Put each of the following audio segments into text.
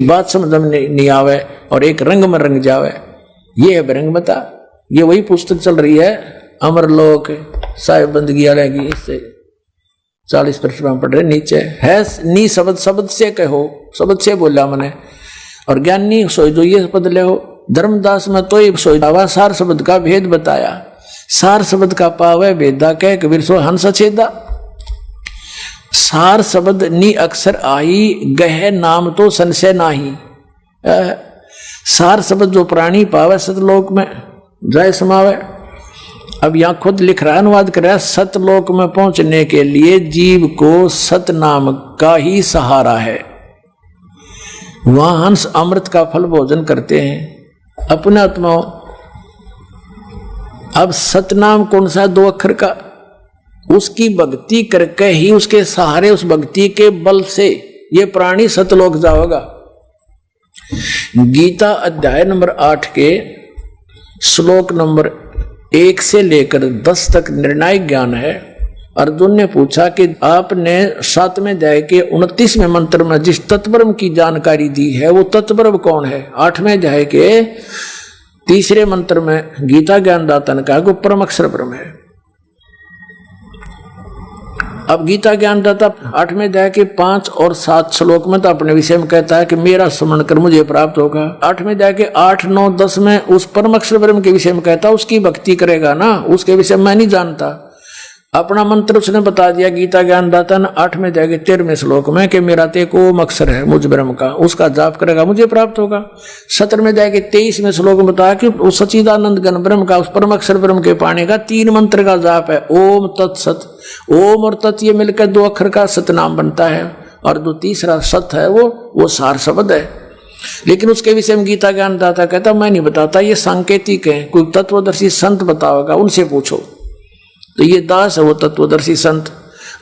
बात समझ में नहीं आवे और एक रंग में रंग जावे, ये है विरंगमता। ये वही पुस्तक चल रही है अमरलोक साहिब बंदगी वाले की, इससे 40 पृष्ठ में पढ़ रहे नीचे है नी शब्द, शब्द से कहो, शब्द से बोला मैंने, और ज्ञानी सोई जो ये पद ले हो। धर्मदास में तो ये सोईवा सार शब्द का भेद बताया, सार शब्द का पावे भेदा कह कबीर सो हंस छेदा। सार शब्द नी अक्षर आई, गह नाम तो संशय नाही। सार शब्द जो प्राणी पावे सतलोक में जय समावे। अब यहां खुद लिख रहा है, अनुवाद कर रहा है, सतलोक में पहुंचने के लिए जीव को सत नाम का ही सहारा है। वहां हंस अमृत का फल भोजन करते हैं अपने आत्माओं। अब सतनाम कौन सा, 2 अक्षर का, उसकी भक्ति करके ही उसके सहारे, उस भक्ति के बल से ये प्राणी सतलोक जाएगा। गीता अध्याय नंबर 8 के श्लोक नंबर 1 से लेकर 10 तक निर्णायक ज्ञान है। अर्जुन ने पूछा कि आपने 7वें अध्याय के 29वें मंत्र में जिस तत्ब्रह्म की जानकारी दी है वो तत्ब्रह्म कौन है? 8वें अध्याय के 3रे मंत्र में गीता ज्ञानदाता ने कहा कि परम अक्षर ब्रह्म है। अब गीता ज्ञानदाता 8वें अध्याय के 5 और 7 श्लोक में तो अपने विषय में कहता है कि मेरा स्मरण कर मुझे प्राप्त होगा। 8वें अध्याय के 8, 9, 10 में उस परम अक्षर ब्रह्म के विषय में कहता है उसकी भक्ति करेगा ना, उसके विषय में मैं नहीं जानता। अपना मंत्र उसने बता दिया गीता ज्ञानदाता ने 8वें अध्याय के 13वें श्लोक में कि मेरा ते को अक्षर है मुझ ब्रह्म का, उसका जाप करेगा मुझे प्राप्त होगा। 17वें अध्याय के 23वें श्लोक में बताया कि उस सच्चिदानंद घन ब्रह्म का, उस परम अक्षर ब्रह्म के पाने का 3 मंत्र का जाप है, ओम तत्सत। ओम और तत् ये मिलकर 2 अक्षर का सतनाम बनता है, और जो तीसरा सत है वो सार शब्द है। लेकिन उसके विषय में गीता ज्ञानदाता कहता मैं नहीं बताता, ये सांकेतिक है, कोई तत्वदर्शी संत बताओगा उनसे पूछो। तो ये दास है वो तत्वदर्शी संत।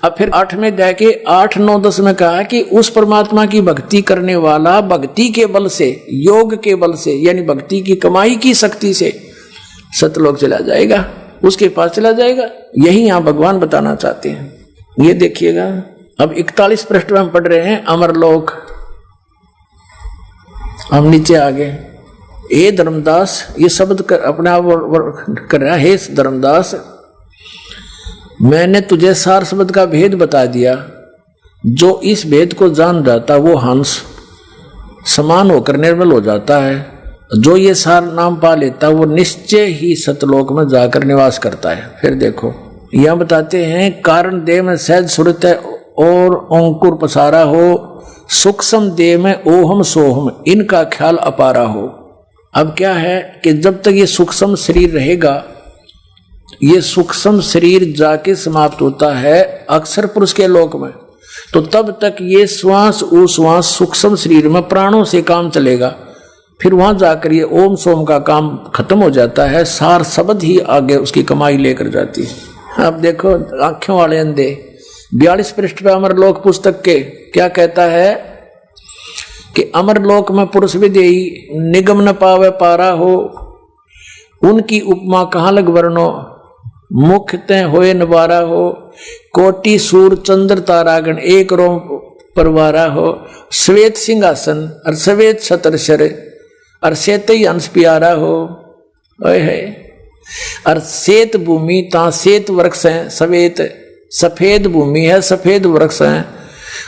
अब फिर 8वें अध्याय के 8, 9, 10 में कहा कि उस परमात्मा की भक्ति करने वाला भक्ति के बल से, योग के बल से, यानी भक्ति की कमाई की शक्ति से सतलोक चला जाएगा, उसके पास चला जाएगा। यही यहां भगवान बताना चाहते हैं। ये देखिएगा अब 41 पृष्ठ में हम पढ़ रहे हैं अमरलोक। हम नीचे आ गए। हे धर्मदास, ये शब्द अपने आप कर रहा है, हे धर्मदास मैंने तुझे सार शब्द का भेद बता दिया। जो इस भेद को जान जाता वो हंस समान होकर निर्मल हो जाता है। जो ये सार नाम पा लेता वो निश्चय ही सतलोक में जाकर निवास करता है। फिर देखो यह बताते हैं कारण देह में सहज सुरत है और अंकुर पसारा हो, सूक्ष्म देह में ओहम सोहम इनका ख्याल अपारा हो। अब क्या है कि जब तक ये सूक्ष्म शरीर रहेगा, ये सूक्ष्म शरीर जाके समाप्त होता है अक्षर पुरुष के लोक में, तो तब तक ये श्वास उश्वास सूक्ष्म शरीर में प्राणों से काम चलेगा। फिर वहां जाकर ये ओम सोम का काम खत्म हो जाता है, सार शब्द ही आगे उसकी कमाई लेकर जाती है। अब देखो आंखों वाले अंधे 42 पृष्ठ पे अमरलोक पुस्तक के क्या कहता है कि अमरलोक में पुरुष विदेही निगम न पावे पारा हो, उनकी उपमा कहाँ लग वर्णो, मुख तय होए नवारा हो, कोटि सूर चंद्र तारागण एक रोम परवारा हो, श्वेत सिंहासन और श्वेत छत्रशर और श्वेत हंस प्यारा हो। है और श्वेत भूमि ता श्वेत वृक्ष है, श्वेत सफेद भूमि है, सफेद वृक्ष है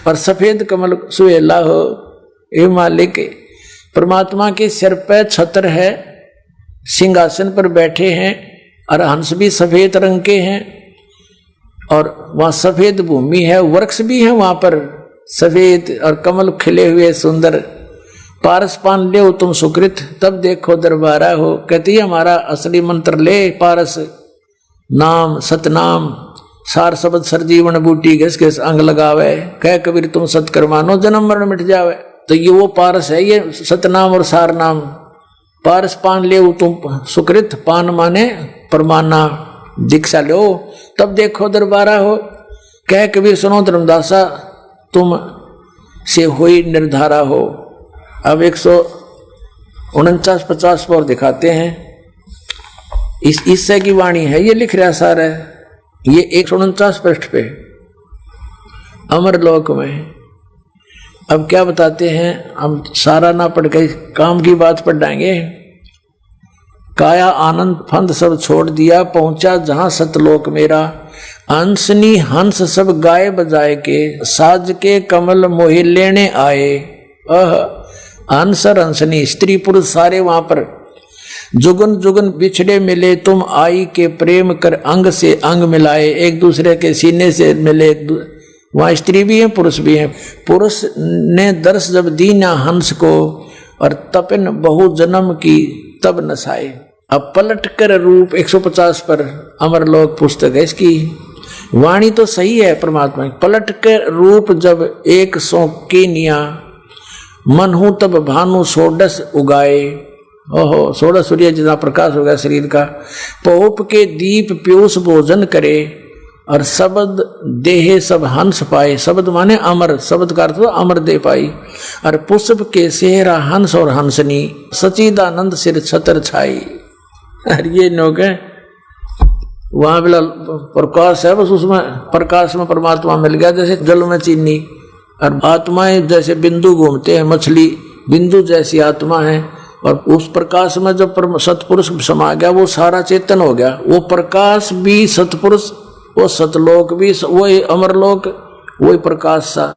और सफेद कमल सुहेला हो। ये मालिक परमात्मा के सिर पर छत्र है, सिंहासन पर बैठे हैं और हंस भी सफेद रंग के हैं और वहां सफेद भूमि है, वृक्ष भी है वहां पर सफेद और कमल खिले हुए सुंदर। पारस पान ले तुम सुकृत तब देखो दरबारा हो। कहती है हमारा असली मंत्र ले पारस नाम सतनाम सार शब्द सरजीवन बूटी घस घस अंग लगावे, कह कबीर तुम सतकर मानो जन्म मरण मिट जावे। तो ये वो पारस है, ये सतनाम और सार नाम। पारस पान ले तुम सुकृत, पान माने परमाना, दीक्षा लो तब देखो दरबारा हो। कह कबीर सुनो धर्मदासा तुम से होई निर्धारा हो। अब 149-50 पर दिखाते हैं, इस ईसा की वाणी है, ये लिख रहा सारा है। ये 149 पृष्ठ पे अमरलोक में अब क्या बताते हैं, हम सारा ना पढ़ के काम की बात पढ़ डाएंगे। काया आनंद फंद सब छोड़ दिया, पहुंचा जहां सतलोक मेरा। हंसनी हंस सब गाए बजाए के, साज के कमल मोहे लेने आए। हंस और हंसनी स्त्री पुरुष सारे वहां पर जुगन जुगन बिछड़े मिले, तुम आई के प्रेम कर अंग से अंग मिलाए। एक दूसरे के सीने से मिले, वहां स्त्री भी है पुरुष भी है। पुरुष ने दर्श जब दी ना हंस को, और तपन बहु जन्म की तब नसाए। अब पलट कर रूप 150 पर अमरलोक पुस्तक है इसकी। वाणी तो सही है परमात्मा की। पलट कर रूप जब 100 केनिया, मन हूं तब भानु सोडस उगाए। ओहो, 16 सूर्य जितना प्रकाश हो गया शरीर का। पहुप के दीप पीयूष भोजन करे, और शब्द देहे सब हंस पाए। शब्द माने अमर, शब्द का अर्थ अमर दे पाई। और पुष्प के सेहरा हंस और हंसनी, सचिदानंद सिर छतर छाई। अरे ये लोग है वहां वाला प्रकाश है, बस उसमें प्रकाश में परमात्मा मिल गया। जैसे जल में चीनी, और आत्माएं जैसे बिंदु घूमते हैं, मछली बिंदु जैसी आत्मा है। और उस प्रकाश में जब सतपुरुष समा गया, वो सारा चेतन हो गया। वो प्रकाश भी सतपुरुष, वो सतलोक भी, वही अमरलोक, वही प्रकाश सा।